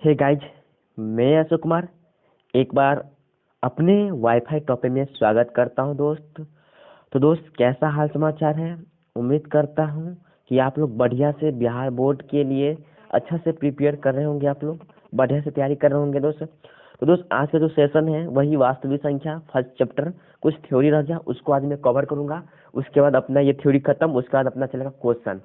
Hey guys, मैं अशोक कुमार एक बार अपने वाईफाई टॉपिक में स्वागत करता हूं दोस्त। तो दोस्त, कैसा हाल समाचार है? उम्मीद करता हूं कि आप लोग बढ़िया से बिहार बोर्ड के लिए अच्छा से प्रिपेयर कर रहे होंगे, आप लोग बढ़िया से तैयारी कर रहे होंगे दोस्त। तो दोस्त, आज का जो सेशन है वही वास्तविक संख्या फर्स्ट चैप्टर, कुछ थ्योरी रह गया उसको आज मैं कवर करूंगा। उसके बाद अपना ये थ्योरी खत्म, उसके बाद अपना चलेगा क्वेश्चन।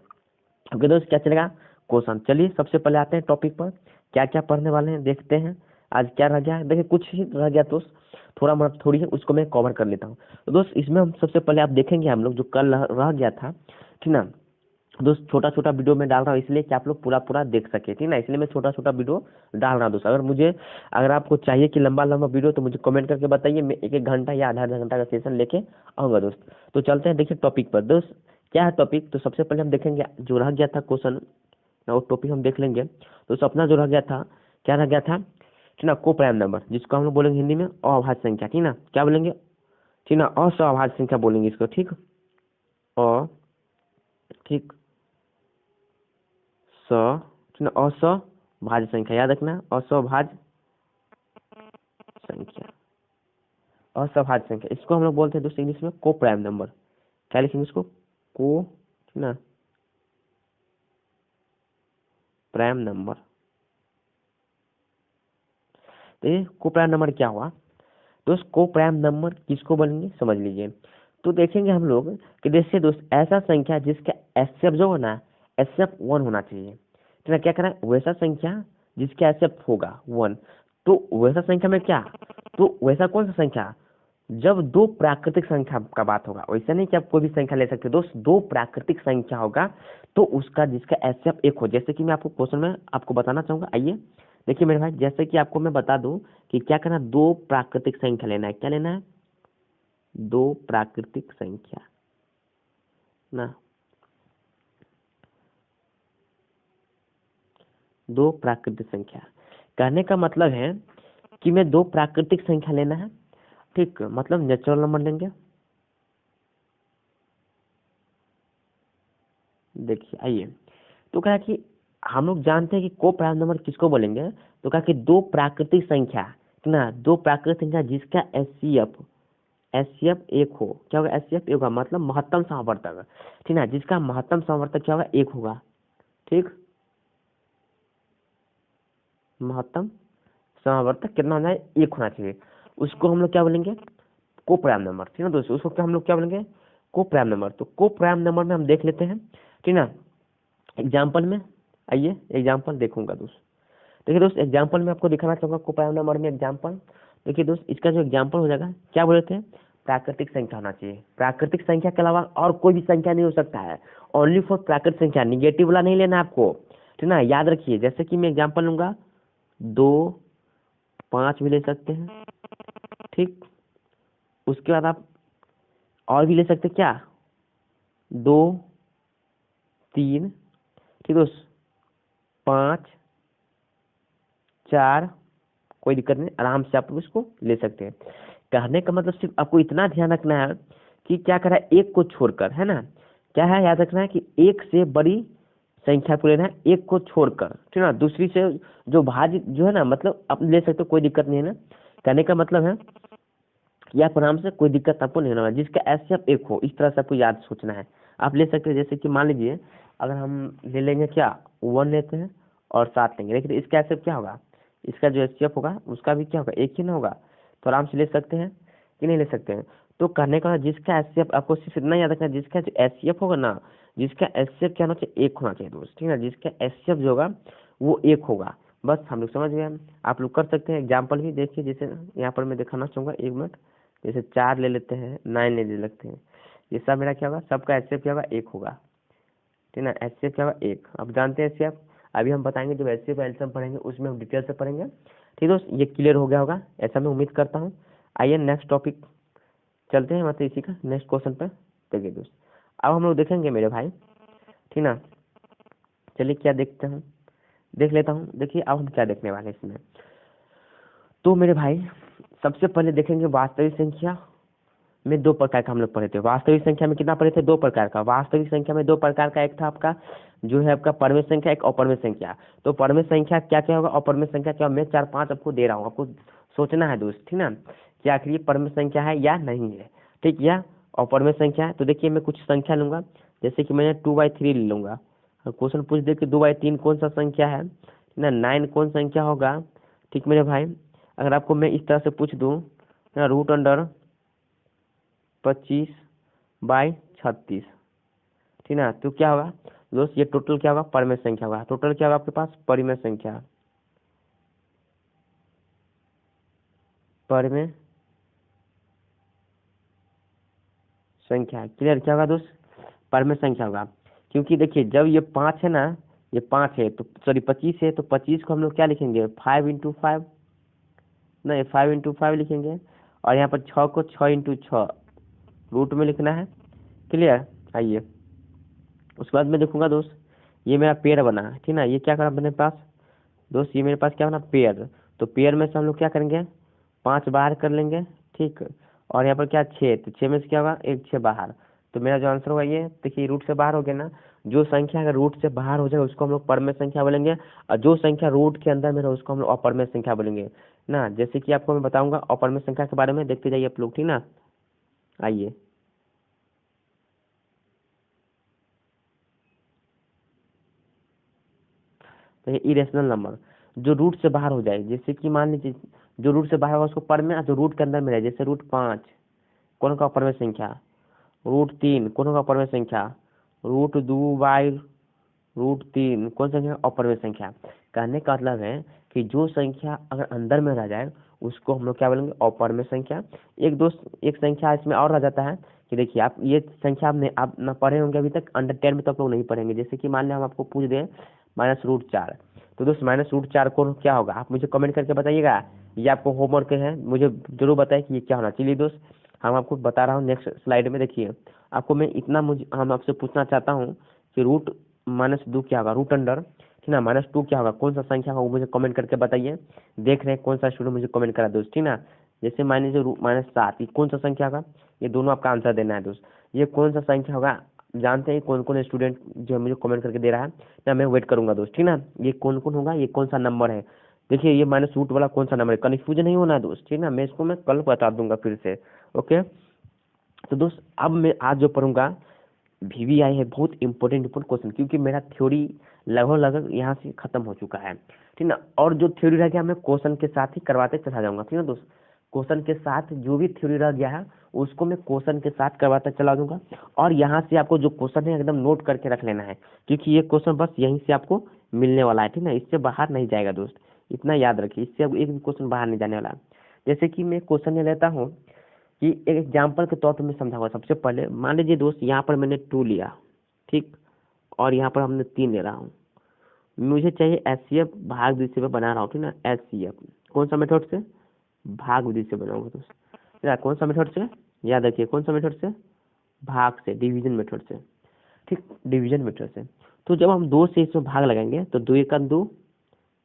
ओके दोस्त, क्या चलेगा? क्वेश्चन। चलिए सबसे पहले आते हैं टॉपिक पर, क्या क्या पढ़ने वाले हैं देखते हैं। आज क्या रह गया है? देखिए कुछ ही रह गया दोस्त, थोड़ा मतलब थोड़ी है, उसको मैं कवर कर लेता हूँ। तो दोस्त, इसमें हम सबसे पहले आप देखेंगे हम लोग जो कल रह गया था, ठीक ना दोस्त। छोटा छोटा वीडियो में डाल रहा हूँ इसलिए कि आप लोग पूरा पूरा देख सके, ठीक ना, इसलिए मैं छोटा छोटा वीडियो डाल रहा हूँ दोस्त। अगर आपको चाहिए कि लंबा लंबा वीडियो तो मुझे कमेंट करके बताइए, मैं एक एक घंटा या आधा आधा घंटा का सेशन लेके आऊँगा दोस्त। तो चलते हैं देखिए टॉपिक पर दोस्त। क्या है टॉपिक? तो सबसे पहले हम देखेंगे जो रह गया था क्वेश्चन, वो टॉपिक हम देख लेंगे। तो सपना जो रह गया था, क्या रह गया था, ठीक ना, को प्राइम नंबर, जिसको हम लोग बोलेंगे हिंदी में अभाज्य संख्या, ठीक ना, क्या बोलेंगे, ठीक ना, असहभाज्य संख्या बोलेंगे इसको, ठीक। अ ठीक स, ठीक ना, असहभाज्य संख्या, याद रखना, असहभाज्य संख्या, असहभाज्य संख्या, इसको हम लोग बोलते हैं दोस्तों इंग्लिश में को प्राइम नंबर। क्या लिखेंगे इसको? को, ठीक ना, प्राइम नंबर। तो ये को प्राइम नंबर क्या हुआ दोस्त? को प्राइम नंबर किसको बोलेंगे समझ लीजिए। तो देखेंगे हम लोग कि जैसे दोस्त ऐसा संख्या जिसका एचसीएफ जो होना है, एचसीएफ 1 होना चाहिए, तो क्या करना है, वैसा संख्या जिसका एचसीएफ होगा 1। तो वैसा संख्या में क्या, तो वैसा कौन सा संख्या, जब दो प्राकृतिक संख्या का बात होगा, वैसा नहीं कि आप कोई भी संख्या ले सकते दोस्त, दो प्राकृतिक संख्या होगा तो उसका जिसका एचसीएफ 1 हो। जैसे कि मैं आपको क्वेश्चन में आपको बताना चाहूंगा, आइए देखिए मेरे भाई, जैसे कि आपको मैं बता दूं कि क्या करना, दो प्राकृतिक संख्या लेना है। क्या लेना है? दो प्राकृतिक संख्या ना, दो प्राकृतिक संख्या। कहने का मतलब है कि मैं दो प्राकृतिक संख्या लेना है, ठीक, मतलब नेचुरल नंबर लेंगे। देखिए आइए, तो कहा कि हम लोग जानते हैं कि को प्राइम नंबर किसको बोलेंगे, तो कहा कि दो प्राकृतिक संख्या, ठीक ना, दो प्राकृतिक संख्या जिसका एचसीएफ, एचसीएफ 1 हो। क्या होगा? एचसीएफ 1 होगा, मतलब महत्तम समावर्तक, ठीक ना, जिसका महत्तम समावर्तक क्या होगा? 1 होगा, ठीक। महत्तम समावर्तक कितना होना है? 1 होना चाहिए। उसको हम लोग क्या बोलेंगे? को प्राइम नंबर, ठीक ना दोस्तों, उसको क्या हम लोग क्या बोलेंगे? को प्राइम नंबर। तो को प्राइम नंबर में हम देख लेते हैं, ठीक ना, एग्जाम्पल में। आइए एग्जाम्पल देखूंगा दोस्त। देखिए दोस्त, एग्जाम्पल में आपको दिखाना चाहूंगा को प्राइम नंबर में एग्जाम्पल। देखिए दोस्त, इसका जो एग्जाम्पल हो जाएगा, क्या बोले थे, प्राकृतिक संख्या होना चाहिए। प्राकृतिक संख्या के अलावा और कोई भी संख्या नहीं हो सकता है, ओनली फॉर प्राकृतिक संख्या, निगेटिव वाला नहीं लेना आपको, ठीक ना, याद रखिए। जैसे कि मैं एग्जाम्पल लूंगा, 2, 5 भी ले सकते हैं, ठीक। उसके बाद आप और भी ले सकते हैं, क्या, 2, 3, ठीक दोस्त, 5, 4, कोई दिक्कत नहीं, आराम से आप लोग इसको ले सकते हैं। कहने का मतलब सिर्फ आपको इतना ध्यान रखना है कि क्या करा, एक को छोड़कर, है ना, क्या है, याद रखना है कि एक से बड़ी संख्या को लेना है, एक को छोड़कर, ठीक ना, दूसरी से जो भाज्य जो है ना, मतलब आप ले सकते हो, कोई दिक्कत नहीं है ना। कहने का मतलब है कि आप आराम से, कोई दिक्कत आपको नहीं होना है, जिसका एचसीएफ 1 हो, इस तरह से आपको याद सोचना है। आप ले सकते हैं, जैसे कि मान लीजिए अगर हम ले लेंगे क्या, 1 लेते हैं और 7 लेंगे, लेकिन इसका एचसीएफ क्या होगा, इसका जो एचसीएफ होगा उसका भी क्या होगा, 1 ही ना होगा। तो आराम से ले सकते हैं कि नहीं ले सकते हैं। तो करने का जिसका एचसीएफ, आपको सिर्फ इतना याद रखना है, जिसका जो एचसीएफ होगा ना, जिसका एचसीएफ क्या होना चाहिए, 1 होना चाहिए दोस्त, ठीक है ना, जिसका एचसीएफ जो होगा वो 1 होगा। बस हम लोग समझ गए। आप लोग कर सकते हैं एग्जाम्पल भी देखिए, जैसे यहाँ पर मैं दिखाना चाहूंगा, 1 मिनट। जैसे 4 ले लेते हैं, 9 ले लेते हैं, ये सब मेरा क्या होगा, सबका एचसीएफ क्या होगा, 1 होगा, ठीक ना, एचसीएफ क्या होगा, 1। अब जानते हैं एचसीएफ, अभी हम बताएंगे जब एचसीएफ एल्सियम पढ़ेंगे उसमें हम डिटेल से पढ़ेंगे, ठीक दोस्त। ये क्लियर हो गया होगा, ऐसा मैं उम्मीद करता हूँ। आइए नेक्स्ट टॉपिक चलते हैं, मतलब इसी का नेक्स्ट क्वेश्चन पे। देखिए दोस्त, अब हम लोग देखेंगे मेरे भाई, ठीक ना, चलिए क्या देखते हैं, देख लेता हूँ। देखिए अब हम क्या देखने वाले हैं इसमें, तो मेरे भाई सबसे पहले देखेंगे वास्तविक संख्या में 2 प्रकार का हम लोग पढ़े थे। वास्तविक संख्या में कितना पढ़े थे, 2 प्रकार का। वास्तविक संख्या में 2 प्रकार का, एक था आपका जो है आपका परमेय संख्या एक अपरमेय संख्या। तो परमेय संख्या क्या क्या होगा, अपरमेय संख्या क्या होगा, मैं 4 5 आपको दे रहा हूँ, आपको सोचना है दोस्त, ठीक ना, कि आखिर ये परमेय संख्या है या नहीं है, ठीक, या अपरमेय संख्या है। तो देखिए मैं कुछ संख्या लूंगा, जैसे कि मैंने 2/3 ले लूंगा। क्वेश्चन पूछ दे कि 2/3 कौन सा संख्या है ना, 9 कौन संख्या होगा, ठीक मेरे भाई। अगर आपको मैं इस तरह से पूछ दूँ ना, √25/36, ठीक ना, तो क्या होगा दोस्त, ये टोटल क्या होगा, परमेय संख्या होगा। टोटल क्या होगा आपके पास, परिमेय संख्या, परमेय संख्या। क्लियर, क्या होगा दोस्त, परमेय संख्या होगा। क्योंकि देखिए जब ये 5 है ना, ये 5 है तो सॉरी 25 है, तो 25 को हम लोग क्या लिखेंगे, 5 × 5, नहीं 5 × 5 लिखेंगे। और यहाँ पर 6 को 6 × 6 रूट में लिखना है। क्लियर, आइए उसके बाद मैं देखूंगा दोस्त, ये मेरा पेड़ बना, ठीक ना, ये क्या करा मेरे पास दोस्त, ये मेरे पास क्या बना, पेड़। तो पेड़ में से हम लोग क्या करेंगे, 5 बाहर कर लेंगे, ठीक। और यहाँ पर क्या 6, तो 6 में से क्या होगा, एक 6 बाहर। तो मेरा जो आंसर होगा ये, देखिए रूट से बाहर हो गया ना, जो संख्या अगर रूट से बाहर हो जाए उसको हम लोग परमेय संख्या बोलेंगे, और जो संख्या रूट के अंदर में रहे उसको हम लोग अपरमेय संख्या बोलेंगे ना। जैसे कि आपको मैं बताऊंगा अपरमेय संख्या के बारे में, देखते जाइए आप लोग, ठीक ना, आइए। तो ये इरेशनल नंबर जो रूट से बाहर हो जाए, जैसे कि मान लीजिए जो रूट से बाहर होगा उसको परमेय, और जो रूट के अंदर में रहे, जैसे √5 कौन का परमेय संख्या, √3 कौन का परमेय संख्या, √2/√3 कौन सा संख्या, अपरमेय संख्या। कहने का मतलब है कि जो संख्या अगर अंदर में रह जाए उसको हम लोग क्या बोलेंगे, अपरमेय संख्या। एक दोस्त एक संख्या इसमें और रह जाता है कि देखिए आप ये संख्या आप ना पढ़े होंगे अभी तक, अंडर 10 में तो आप लोग नहीं पढ़ेंगे। जैसे कि मान लिया हम आपको पूछ दें -√4, तो दोस्त -√4 को क्या होगा, आप मुझे कमेंट करके बताइएगा। ये आपको होमवर्क है, मुझे जरूर बताएं कि ये क्या होना। चलिए दोस्त हम आपको बता रहा हूँ नेक्स्ट स्लाइड में। देखिए आपको मैं इतना हम आपसे पूछना चाहता हूँ कि √-2 क्या होगा, रूट अंडर, ठीक ना, -2 क्या होगा, कौन सा संख्या होगा, वो मुझे कमेंट करके बताइए। देख रहे हैं कौन सा स्टूडेंट मुझे कमेंट करा दोस्त, ठीक ना। जैसे मान लीजिए -7 ये कौन सा संख्या होगा, ये दोनों आपका आंसर देना है दोस्त। ये कौन सा संख्या होगा, जानते हैं कौन कौन स्टूडेंट जो मुझे कमेंट करके दे रहा है ना, मैं वेट करूंगा दोस्त, ठीक ना। ये कौन कौन होगा, ये कौन सा नंबर है, देखिए ये -रूट वाला कौन सा नंबर है, कन्फ्यूजन नहीं होना है दोस्त, ठीक ना। मैं इसको मैं कल बता दूंगा फिर से, ओके। तो दोस्त अब मैं आज जो पढ़ूंगा VVI है, बहुत इंपॉर्टेंट क्वेश्चन, क्योंकि मेरा थ्योरी लगभग लगभग यहाँ से खत्म हो चुका है, ठीक ना। और जो थ्योरी रह गया मैं क्वेश्चन के साथ ही करवाते चला जाऊंगा, ठीक है दोस्त। क्वेश्चन के साथ जो भी थ्योरी रह गया है उसको मैं क्वेश्चन के साथ करवाता चला दूंगा। और यहाँ से आपको जो क्वेश्चन है एकदम नोट करके रख लेना है, क्योंकि ये क्वेश्चन बस यहीं से आपको मिलने वाला है, ठीक ना, इससे बाहर नहीं जाएगा दोस्त, इतना याद रखिए, इससे अब एक भी क्वेश्चन बाहर नहीं जाने वाला। जैसे कि मैं क्वेश्चन ले लेता हूँ कि एक एग्जाम्पल के तौर पर मैं समझाऊंगा। सबसे पहले मान लीजिए दोस्त यहाँ पर मैंने 2 लिया, ठीक, और यहाँ पर हमने 3 ले रहा हूँ। मुझे चाहिए HCF भाग विधि से मैं बना रहा हूँ, ठीक ना, HCF कौन सा मेथड से, भाग विधि से बनाऊंगा दोस्त, या कौन सा मेथड से, याद रखिए कौन सा मेथड से, भाग से, डिवीजन मेथड से, ठीक, डिवीजन मेथड से। तो जब हम 2 से इसमें भाग लगाएंगे तो 2 × 2,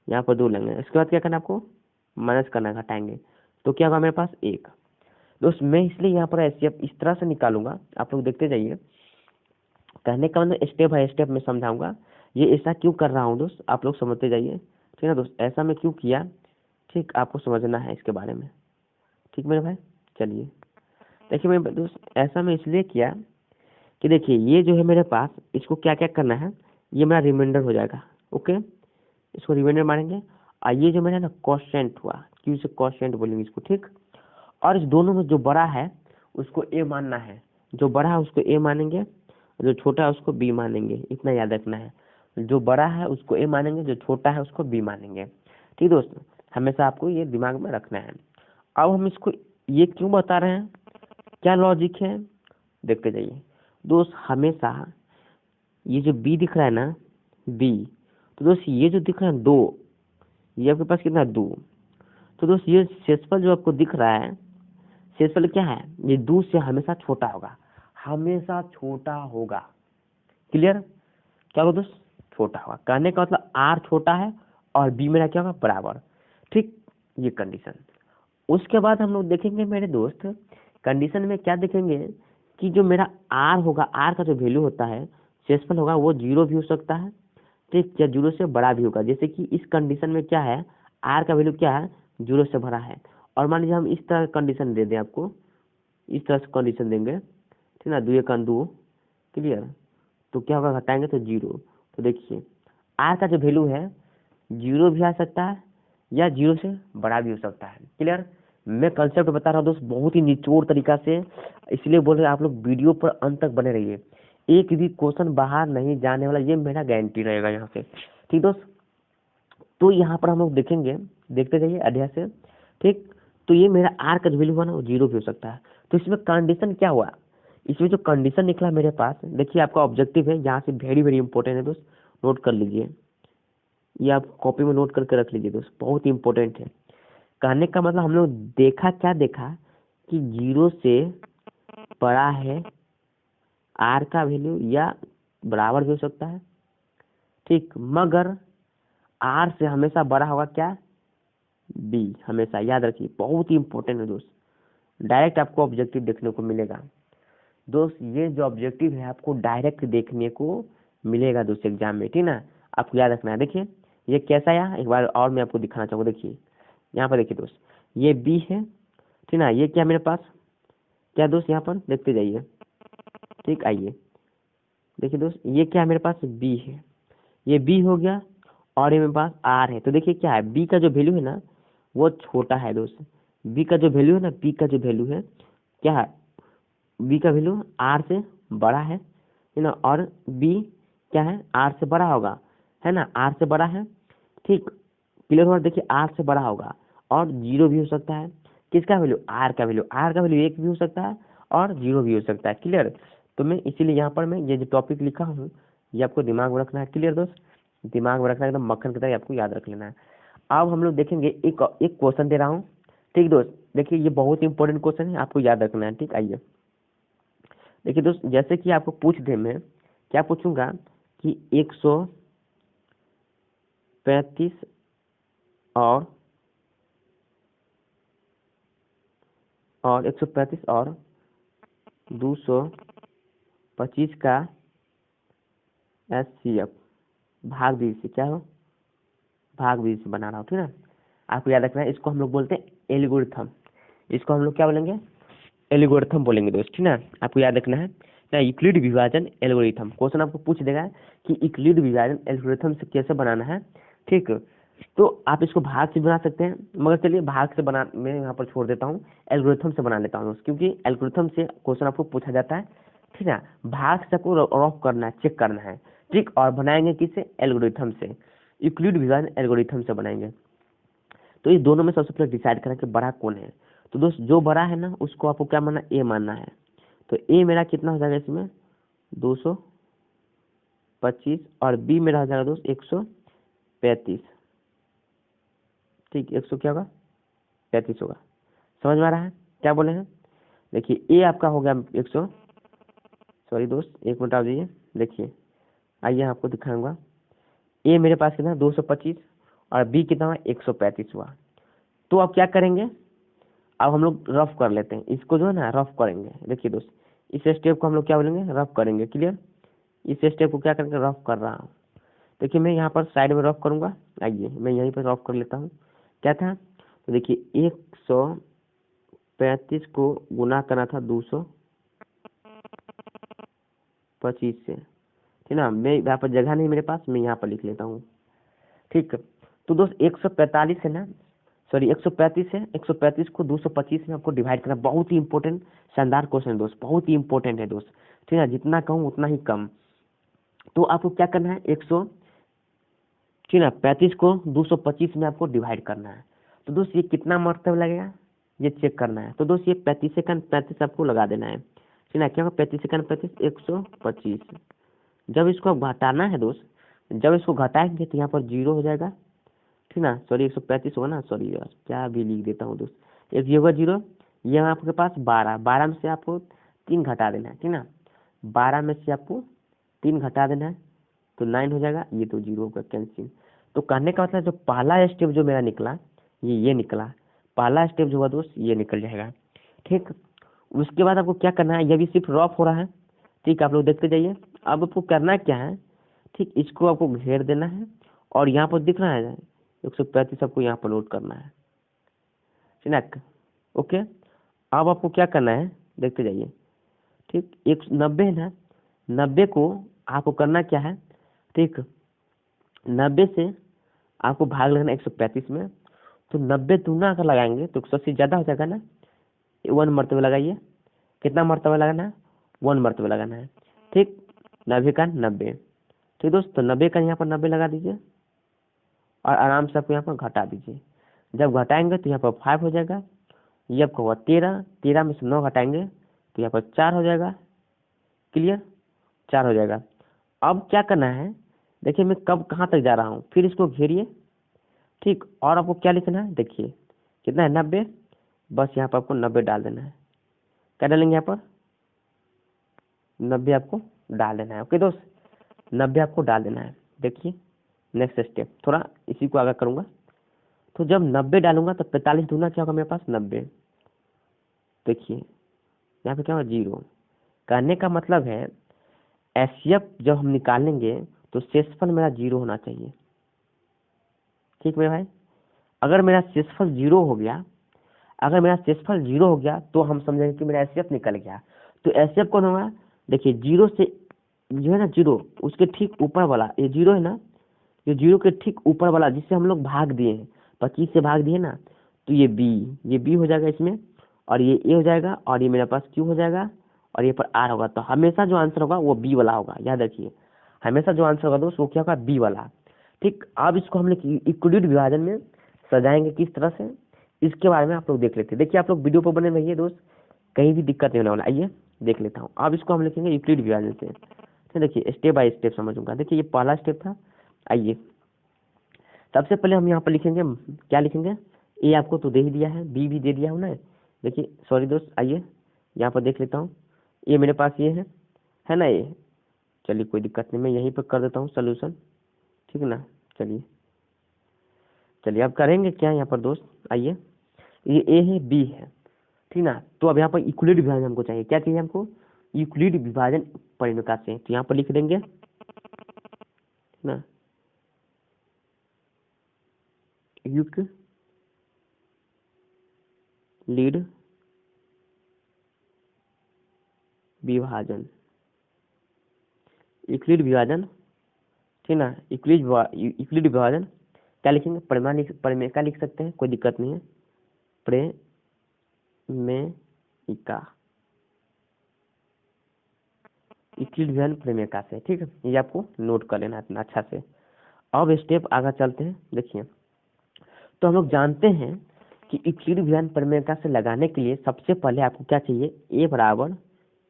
यहाँ पर 2 लेंगे, इसके बाद क्या करना है आपको, माइनस करना है, घटाएंगे, तो क्या होगा मेरे पास 1। दोस्त मैं इसलिए यहाँ पर HCF इस तरह से निकालूंगा, आप लोग देखते जाइए। कहने का मतलब स्टेप बाय स्टेप मैं समझाऊंगा। ये ऐसा क्यों कर रहा हूँ दोस्त, आप लोग समझते जाइए, ठीक है दोस्त, ऐसा मैं क्यों किया, ठीक, आपको समझना है इसके बारे में, ठीक मेरे भाई। चलिए देखिए मैं दोस्त ऐसा मैं इसलिए किया कि देखिए ये जो है मेरे पास, इसको क्या क्या करना है, ये मेरा रिमाइंडर हो जाएगा, ओके, इसको रिमाइंडर मारेंगे। और ये जो मेरा ना क्वोशिएंट हुआ, क्यों से क्वोशिएंट बोलेंगे इसको, ठीक। और इस दोनों में जो बड़ा है उसको A मानना है, जो बड़ा है उसको A मानेंगे, जो छोटा है उसको B मानेंगे, इतना याद रखना है। जो बड़ा है उसको A मानेंगे, जो छोटा है उसको B मानेंगे, ठीक दोस्त, हमेशा आपको ये दिमाग में रखना है। अब हम इसको ये क्यों बता रहे हैं, क्या लॉजिक है, देखते जाइए दोस्त। हमेशा ये जो B दिख रहा है ना, B, तो दोस्त ये जो दिख रहा है 2, ये आपके पास कितना 2, तो दोस्त ये शेषफल जो आपको दिख रहा है, शेषफल क्या है, ये 2 से हमेशा छोटा होगा, हमेशा छोटा होगा। क्लियर, क्या होगा दोस्त, छोटा होगा। कहने का मतलब R छोटा है और B मेरा क्या होगा, बराबर, ठीक, ये कंडीशन। उसके बाद हम लोग देखेंगे मेरे दोस्त, कंडीशन में क्या देखेंगे कि जो मेरा R होगा, R का जो वैल्यू होता है शेषफल होगा वो 0 भी हो सकता है, ठीक, या 0 से बड़ा भी होगा। जैसे कि इस कंडीशन में क्या है, आर का वैल्यू क्या है, 0 से बड़ा है। और मान लीजिए हम इस तरह कंडीशन दे दें आपको, इस तरह से कंडीशन देंगे, ठीक ना, 2 1 2, क्लियर। तो क्या होगा, घटाएंगे तो 0। तो देखिए आर का जो वैल्यू है 0 भी आ सकता है या 0 से बड़ा भी हो सकता है, क्लियर। मैं कंसेप्ट बता रहा हूँ दोस्त बहुत ही निचोड़ तरीका से, इसलिए बोल रहे आप लोग वीडियो पर अंत तक बने रहिए, एक भी क्वेश्चन बाहर नहीं जाने वाला, ये मेरा गारंटी रहेगा यहाँ से, ठीक दोस्त। तो यहाँ पर हम लोग देखेंगे, देखते जाइए अध्याय से, ठीक। तो ये मेरा आर का जो वैल्यू हुआ ना वो 0 भी हो सकता है। तो इसमें कंडीशन क्या हुआ, इसमें जो कंडीशन निकला मेरे पास, देखिए आपका ऑब्जेक्टिव है यहाँ से, वेरी वेरी इंपॉर्टेंट है दोस्त, नोट कर लीजिए, ये आप कॉपी में नोट करके रख लीजिए दोस्त, बहुत ही इंपॉर्टेंट है। कहने का मतलब हम लोग देखा, क्या देखा कि 0 से बड़ा है आर का वैल्यू या बराबर भी हो सकता है, ठीक, मगर आर से हमेशा बड़ा होगा क्या, बी, हमेशा याद रखिए, बहुत ही इंपॉर्टेंट है दोस्त। डायरेक्ट आपको ऑब्जेक्टिव देखने को मिलेगा दोस्त, ये जो ऑब्जेक्टिव है आपको डायरेक्ट देखने को मिलेगा दोस्त एग्जाम में, ठीक ना, आपको याद रखना है। देखिए ये कैसा है, एक बार और मैं आपको दिखाना चाहूँगा, देखिए यहाँ पर देखिए दोस्त, ये बी है, ठीक ना, ये क्या मेरे पास, क्या दोस्त, यहाँ पर देखते जाइए, ठीक, आइए देखिए दोस्त, ये क्या है मेरे पास, बी है, ये बी हो गया, और ये मेरे पास आर है। तो देखिए क्या है, बी का जो वैल्यू है ना वो छोटा है दोस्त, बी का जो वैल्यू है ना, बी का जो वैल्यू है क्या है, बी का वैल्यू आर से बड़ा है ना, और बी क्या है, आर से बड़ा होगा, है ना, आर से बड़ा है, ठीक, क्लियर हुआ। देखिए आर से बड़ा होगा और 0 भी हो सकता है, किसका वैल्यू, आर का वैल्यू, आर का वैल्यू 1 भी हो सकता है और 0 भी हो सकता है, क्लियर। तो मैं इसीलिए यहाँ पर मैं ये जो टॉपिक लिखा हूँ ये आपको दिमाग में रखना है, क्लियर दोस्त, दिमाग में रखना है, एकदम मक्खन की तरह आपको याद रख लेना है। अब हम लोग देखेंगे एक एक क्वेश्चन दे रहा हूँ, ठीक दोस्त, देखिए ये बहुत इंपॉर्टेंट क्वेश्चन है, आपको याद रखना है, ठीक। आइए देखिए दोस्त, जैसे कि आपको पूछ दे, मैं क्या पूछूंगा कि 135 और 135 और 225 का HCF भाग 20 से क्या हो, भाग 20 से बना रहा हूँ, ठीक है। आपको याद रखना है, इसको हम लोग बोलते हैं एल्गोरिथम, इसको हम लोग क्या बोलेंगे, एल्गोरिथम बोलेंगे दोस्त, ठीक ना, आपको याद रखना है ना, यूक्लिड विभाजन एल्गोरिथम। क्वेश्चन आपको पूछ देगा कि यूक्लिड विभाजन एल्गोरिथम से कैसे बनाना है, ठीक। तो आप इसको भाग से बना सकते हैं, मगर चलिए भाग से बना मैं यहाँ पर छोड़ देता हूँ, एल्गोरिथम से बना लेता हूँ, क्योंकि एल्गोरिथम से क्वेश्चन आपको पूछा जाता है, ठीक है। भाग से आपको रफ करना है, चेक करना है, ठीक, और बनाएंगे किससे, एल्गोरिथम से, यूक्लिड विभाजन एल्गोरिथम से बनाएंगे। तो इस दोनों में सबसे पहले डिसाइड करना कि बड़ा कौन है। तो दोस्त जो बड़ा है ना उसको आपको क्या मानना, ए मानना है। तो ए मेरा कितना हो जाएगा इसमें, 225, और बी मेरा हो जाएगा दोस्त 135, ठीक, 100 क्या होगा, 35 होगा। समझ में आ रहा है क्या बोले हैं, देखिए ए आपका हो गया 100, सॉरी दोस्त एक मिनट आ जाइए, देखिए आइए आपको दिखाऊंगा, ए मेरे पास कितना 225 और बी कितना हुआ 135 हुआ। तो अब क्या करेंगे, अब हम लोग रफ कर लेते हैं इसको, जो है ना रफ करेंगे। देखिए दोस्त इस स्टेप को हम लोग क्या बोलेंगे, रफ करेंगे, क्लियर। इस स्टेप को क्या करेंगे, रफ कर रहा हूँ। देखिए मैं यहाँ पर साइड में रफ करूँगा, आइए मैं यहीं पर रफ कर लेता हूँ। क्या था, तो देखिए 135 को गुना करना था 225 से, ठीक ना, मैं यहाँ पर जगह नहीं मेरे पास, मैं यहाँ पर लिख लेता हूँ, ठीक। तो दोस्त 145 है ना, सॉरी 135 है, 135 को 225 में आपको डिवाइड करना, बहुत ही इंपॉर्टेंट शानदार क्वेश्चन है दोस्त, बहुत ही इंपॉर्टेंट है दोस्त, ठीक है, जितना कहूँ उतना ही कम। तो आपको क्या करना है, 100, ठीक है, 35 को 225 में आपको डिवाइड करना है। तो दोस्त ये कितना मरतब लगेगा, ये चेक करना है। तो दोस्त ये 35 सेकंड 35 आपको लगा देना है, ठीक है, क्या होगा 35 सेकंड 35 125। जब इसको घटाना है दोस्त, जब इसको घटाएंगे तो यहाँ पर 0 हो जाएगा, ठीक ना, सॉरी 135 होगा ना, सॉरी यार क्या भी लिख देता हूँ दोस्त, एक ये होगा 0, ये आपके पास 12, 12 में से आपको 3 घटा देना है, ठीक ना, 12 में से आपको 3 घटा देना है तो 9 हो जाएगा, ये तो 0 होगा कैंसिल। तो कहने का मतलब जो पहला स्टेप जो मेरा निकला ये निकला, पहला स्टेप जो हुआ दोस्त ये निकल जाएगा, ठीक। उसके बाद आपको क्या करना है, ये भी सिर्फ रफ हो रहा है, ठीक, आप लोग देखते जाइए, अब आपको करना क्या है, ठीक, इसको आपको घेर देना है और यहाँ पर दिख रहा है 135 आपको यहाँ पर नोट करना है, ठीक ना। ओके, अब आपको क्या करना है, देखते जाइए। ठीक, 190 है ना, 90 को आपको करना क्या है, ठीक, 90 से आपको भाग लगना 135 में, तो 90 दूना अगर लगाएंगे तो 180 ज़्यादा हो जाएगा ना, 1 मरतबे लगाइए। कितना मरतबा लगाना है, 1 मरतबा लगाना है। ठीक, 90 का 90। ठीक दोस्त, तो 90 का यहाँ पर 90 लगा दीजिए और आराम से आपको यहाँ पर घटा दीजिए। जब घटाएंगे तो यहाँ पर 5 हो जाएगा, ये आपको हुआ 13, 13 में से 9 घटाएंगे तो यहाँ पर 4 हो जाएगा। क्लियर, 4 हो जाएगा। अब क्या करना है, देखिए मैं कब कहाँ तक जा रहा हूँ, फिर इसको घेरिए। ठीक, और आपको क्या लिखना है, देखिए कितना है 90, बस यहाँ पर आपको 90 डाल देना है। क्या डालेंगे यहाँ पर, 90 आपको डाल देना है। ओके दोस्त, 90 आपको डाल देना है। देखिए नेक्स्ट स्टेप, थोड़ा इसी को आगे करूँगा। तो जब 90 डालूंगा तो 45 दूना क्या होगा मेरे पास, 90। देखिए यहाँ पे क्या होगा, 0। कहने का मतलब है एचसीएफ जब हम निकालेंगे तो शेषफल मेरा 0 होना चाहिए। ठीक मेरे भाई, अगर मेरा शेषफल 0 हो गया, अगर मेरा शेषफल 0 हो गया तो हम समझेंगे कि मेरा एचसीएफ निकल गया। तो एचसीएफ कौन होगा, देखिए 0 से जो है ना 0, उसके ठीक ऊपर वाला ये 0 है ना, ये 0 के ठीक ऊपर वाला जिससे हम लोग भाग दिए हैं, 25 से भाग दिए ना, तो ये बी हो जाएगा इसमें, और ये ए हो जाएगा, और ये मेरे पास क्यू हो जाएगा, और ये पर आर होगा। तो हमेशा जो आंसर होगा वो बी वाला होगा, याद रखिए। हमेशा जो आंसर होगा दोस्त वो क्या होगा, बी वाला। ठीक, अब इसको हम लोग इक्वलिट विभाजन में सजाएंगे किस तरह से, इसके बारे में आप लोग देख लेते हैं। देखिए आप लोग वीडियो पर बने रहिए दोस्त, कहीं भी दिक्कत नहीं होने वाला। आइए देख लेता हूँ। अब इसको हम लिखेंगे यूक्लिड विभाजन से। तो देखिए स्टेप बाय स्टेप समझूंगा। देखिए ये पहला स्टेप था। आइए सबसे पहले हम यहाँ पर लिखेंगे, क्या लिखेंगे, ए आपको तो दे ही दिया है, बी भी दे दिया हूँ ना। देखिए सॉरी दोस्त, आइए यहाँ पर देख लेता हूँ। ये मेरे पास ये है ना, ये चलिए कोई दिक्कत नहीं, मैं यहीं पर कर देता हूँ सोल्यूशन। ठीक है ना, चलिए अब करेंगे क्या यहाँ पर दोस्त, आइए ये ए है, बी है, ठीक ना। तो अब यहाँ पर यूक्लिड विभाजन हमको चाहिए, क्या चाहिए हमको, यूक्लिड विभाजन परिमेय से। तो यहाँ पर लिख देंगे ना, यूक्लिड विभाजन, यूक्लिड विभाजन, ठीक ना। यूक्लिड विभाजन क्या लिखेंगे, परिमेय का लिख सकते हैं, कोई दिक्कत नहीं है, प्रेमेयिका, यूक्लिड विभाजन प्रेमेयिका से। ठीक है, ये आपको नोट कर लेना इतना अच्छा से। अब स्टेप आगे चलते हैं। देखिए तो हम लोग जानते हैं कि यूक्लिड विभाजन परिमेयिका से लगाने के लिए सबसे पहले आपको क्या चाहिए, ए बराबर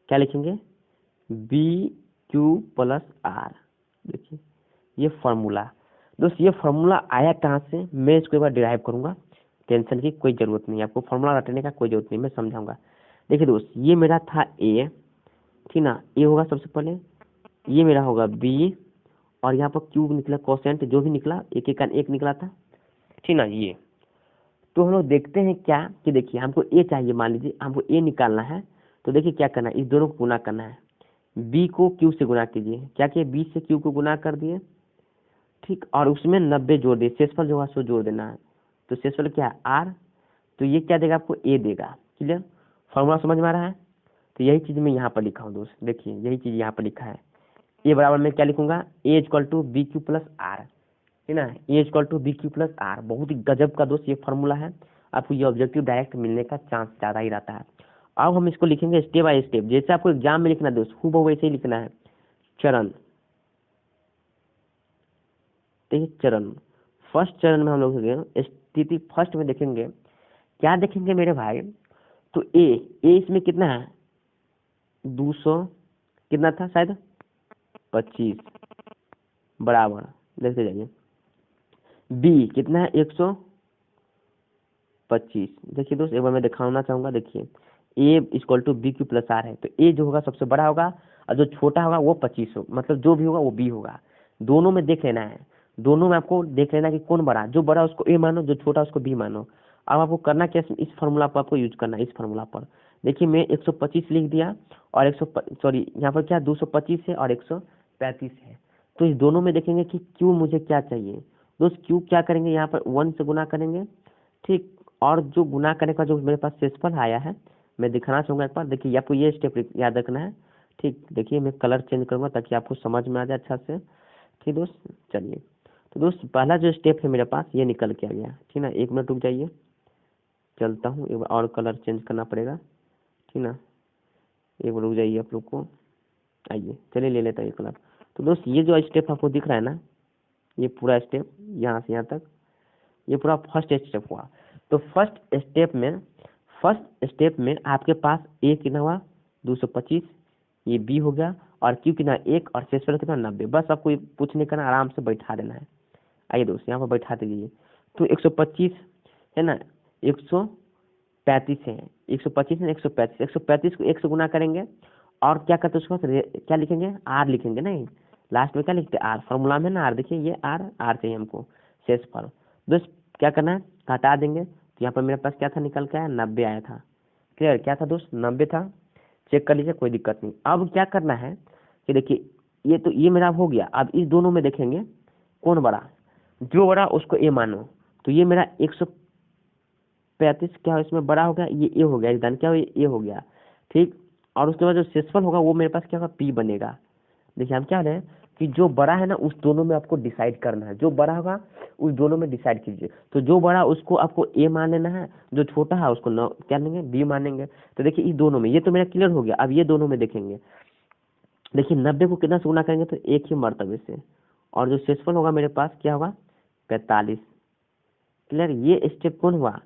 क्या लिखेंगे, बी क्यू प्लस आर। देखिए ये फॉर्मूला दोस्त, ये फॉर्मूला आया कहाँ से, मैं इसको एक बार डिराइव करूंगा, टेंशन की कोई जरूरत नहीं है, आपको फॉर्मूला रटने का कोई जरूरत नहीं, मैं समझाऊंगा। देखिए दोस्त, ये मेरा था ए, ठीक ना, ए होगा सबसे पहले, ये मेरा होगा बी, और यहाँ पर क्यूब निकला, कोसेंट जो भी निकला, एक एक का एक निकला था, ठीक ना। ये तो हम लोग देखते हैं क्या कि देखिए हमको ए चाहिए, मान लीजिए हमको ए निकालना है, तो देखिए क्या करना है, इस दोनों को गुना करना है। बी को क्यू से गुना कीजिए, क्या किए, बी से क्यू को गुना कर दिए, ठीक, और उसमें 90 जोड़ दिए, शेषफल जो है सो जोड़ देना है। तो शेषफल क्या है, आर, तो ये क्या देगा आपको, ए देगा। क्लियर, फॉर्मूला समझ में आ रहा है। तो यही चीज मैं यहाँ पर लिखा हूँ दोस्त, देखिए यही चीज यहाँ पर लिखा है। ए बराबर में क्या लिखूंगा, A equal to B Q plus R, ठीक ना, A equal to B Q plus R. बहुत ही गजब का दोस्त ये फॉर्मूला है, आपको ये ऑब्जेक्टिव डायरेक्ट मिलने का चांस ज़्यादा ही रहता है। अब हम इसको लिखेंगे स्टेप बाय स्टेप, जैसे आपको एग्जाम में लिखना है दोस्त, हूबहू वैसे ही लिखना है। चरण, देखिए चरण, फर्स्ट चरण में हम लोग स्थिति फर्स्ट में देखेंगे, क्या देखेंगे मेरे भाई, तो ए इसमें कितना है, 200 कितना था शायद 25 बराबर, देखते जाइए, बी कितना है 125। देखिए दोस्त एक बार मैं दिखाना चाहूंगा, देखिए A equal to B Q plus R है, तो ए जो होगा सबसे बड़ा होगा, और जो छोटा होगा वो 25 होगा, मतलब जो भी होगा वो बी होगा। दोनों में देख लेना है, दोनों में आपको देख लेना कि कौन बड़ा, जो बड़ा उसको ए मानो, जो छोटा उसको बी मानो। अब आपको करना क्या, इस फार्मूला पर आपको यूज करना है, इस फार्मूला पर। देखिए मैं 125 लिख दिया और 100 सॉरी यहाँ पर क्या 225 है और 135 है। तो इस दोनों में देखेंगे कि क्यू मुझे क्या चाहिए दोस्त। क्यू क्या करेंगे, यहाँ पर 1 से गुना करेंगे, ठीक। और जो गुना करने का जो मेरे पास शेषफल आया है मैं दिखाना चाहूँगा एक बार। देखिए आपको ये स्टेप याद रखना है, ठीक। देखिए मैं कलर चेंज करूँगा ताकि आपको समझ में आ जाए अच्छा से, ठीक दोस्त। चलिए तो दोस्त पहला जो स्टेप है मेरे पास ये निकल के आ गया, ठीक ना। 1 मिनट रुक जाइए, चलता हूँ एक बार और कलर चेंज करना पड़ेगा, ठीक ना। एक बार रुक जाइए आप लोग को, आइए चलिए ले लेता है ये कलर। तो दोस्त ये जो स्टेप आपको दिख रहा है ना, ये पूरा स्टेप यहाँ से यहाँ तक, ये पूरा फर्स्ट स्टेप हुआ। तो फर्स्ट स्टेप में आपके पास ए कितना हुआ 225, ये बी हो गया, और क्यू कितना 1 और शेषफल कितना 90। बस आपको ये पूछने का ना आराम से बैठा देना है। आइए दोस्त यहाँ पर बैठा दीजिए। तो 125 है ना, 135 है, 125 है 135, 135 को 1 से गुना करेंगे और क्या करते हैं उसके बाद क्या लिखेंगे, आर लिखेंगे। नहीं, लास्ट में क्या लिखते हैं आर, फॉर्मूला में ना आर। देखिए ये आर चाहिए हमको शेषफल। दोस्त क्या करना है, घटा देंगे। तो यहाँ पर मेरे पास क्या था निकल के आया 90 आया था। क्लियर, क्या था दोस्त 90 था, चेक कर लीजिए कोई दिक्कत नहीं। अब क्या करना है कि देखिए ये तो ये मेरा हो गया। अब इस दोनों में देखेंगे कौन बड़ा, जो बड़ा उसको ए मानो। तो ये मेरा 135 क्या इसमें बड़ा हो गया, ये ए हो गया, इधर क्या हो ये ए हो गया, ठीक। और उसके बाद जो शेषफल होगा वो मेरे पास क्या होगा पी बनेगा। देखिए हम क्या रहे हैं कि जो बड़ा है ना उस दोनों में आपको डिसाइड करना है, जो बड़ा होगा उस दोनों में डिसाइड कीजिए। तो जो बड़ा उसको आपको ए मान लेना है, जो छोटा है उसको न क्या लेंगे बी मानेंगे। तो देखिए इस दोनों में ये तो मेरा क्लियर हो गया। अब ये दोनों में देखेंगे, देखिए 90 को कितना से गुना करेंगे तो एक ही मर्तबे से, और जो शेषफल होगा मेरे पास क्या होगा 45। क्लियर, ये स्टेप कौन हुआ,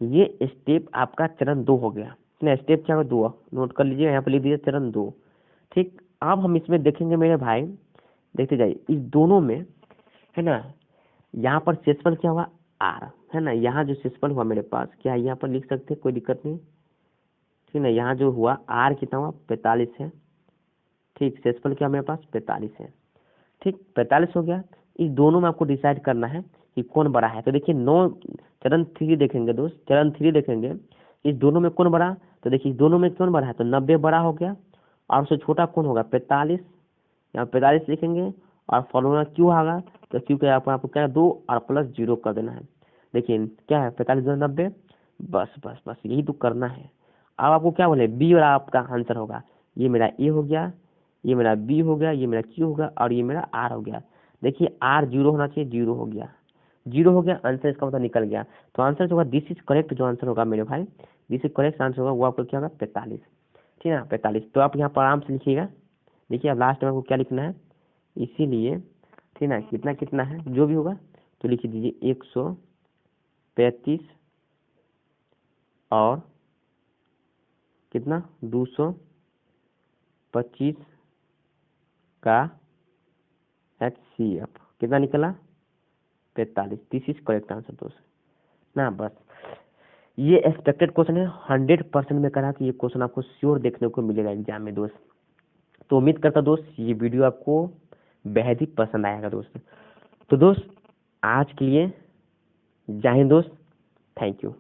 ये स्टेप आपका चरण 2 हो गया। स्टेप क्या होगा 2, नोट कर लीजिए यहाँ पर लिख दीजिए चरण 2, ठीक। अब हम इसमें देखेंगे मेरे भाई, देखते जाइए इस दोनों में है ना, यहाँ पर शेषफल क्या हुआ आर है ना। यहाँ जो शेषफल हुआ मेरे पास क्या है यहाँ पर लिख सकते हैं, कोई दिक्कत नहीं, ठीक ना। यहाँ जो हुआ आर कितना हुआ 45 है, ठीक। शेषफल क्या मेरे पास 45 है, ठीक। 45 हो गया। इस दोनों में आपको डिसाइड करना है कि कौन बड़ा है। तो देखिए 9 चरण 3 देखेंगे दोस्त, चरण 3 देखेंगे इस दोनों में कौन बड़ा। तो देखिए इस दोनों में कौन बड़ा है तो 90 बड़ा हो गया, और उससे छोटा कौन होगा 45। यहाँ 45 लिखेंगे और फॉर्मूला क्यू आएगा। तो क्यू के आपको क्या 2 और प्लस 0 कर देना है। देखिए क्या है 45 2 90, बस बस बस यही तो करना है। अब आपको क्या बोले बी वाला आपका आंसर होगा। ये मेरा ए हो गया, ये मेरा बी हो गया, ये मेरा क्यू होगा और ये मेरा आर हो गया। देखिए आर 0 होना चाहिए, 0 हो गया, 0 हो गया, आंसर इसका मतलब निकल गया। तो आंसर जो होगा दिस इज करेक्ट, जो आंसर होगा मेरे भाई दिस इज करेक्ट आंसर होगा वो आपको क्या होगा 45, ठीक है ना 45। तो आप यहाँ पर आराम से लिखिएगा। देखिए अब लास्ट में आपको क्या लिखना है, इसीलिए ठीक ना कितना कितना है जो भी होगा तो लिख दीजिए 135 और कितना 225 का HCF कितना निकला 45। दिस इज करेक्ट आंसर दोस्त ना। बस ये एक्सपेक्टेड क्वेश्चन है, 100% में करा कि ये क्वेश्चन आपको श्योर देखने को मिलेगा एग्जाम में दोस्त। तो उम्मीद करता दोस्त ये वीडियो आपको बेहद ही पसंद आएगा दोस्त। तो दोस्त आज के लिए जय हिंद दोस्त, थैंक यू।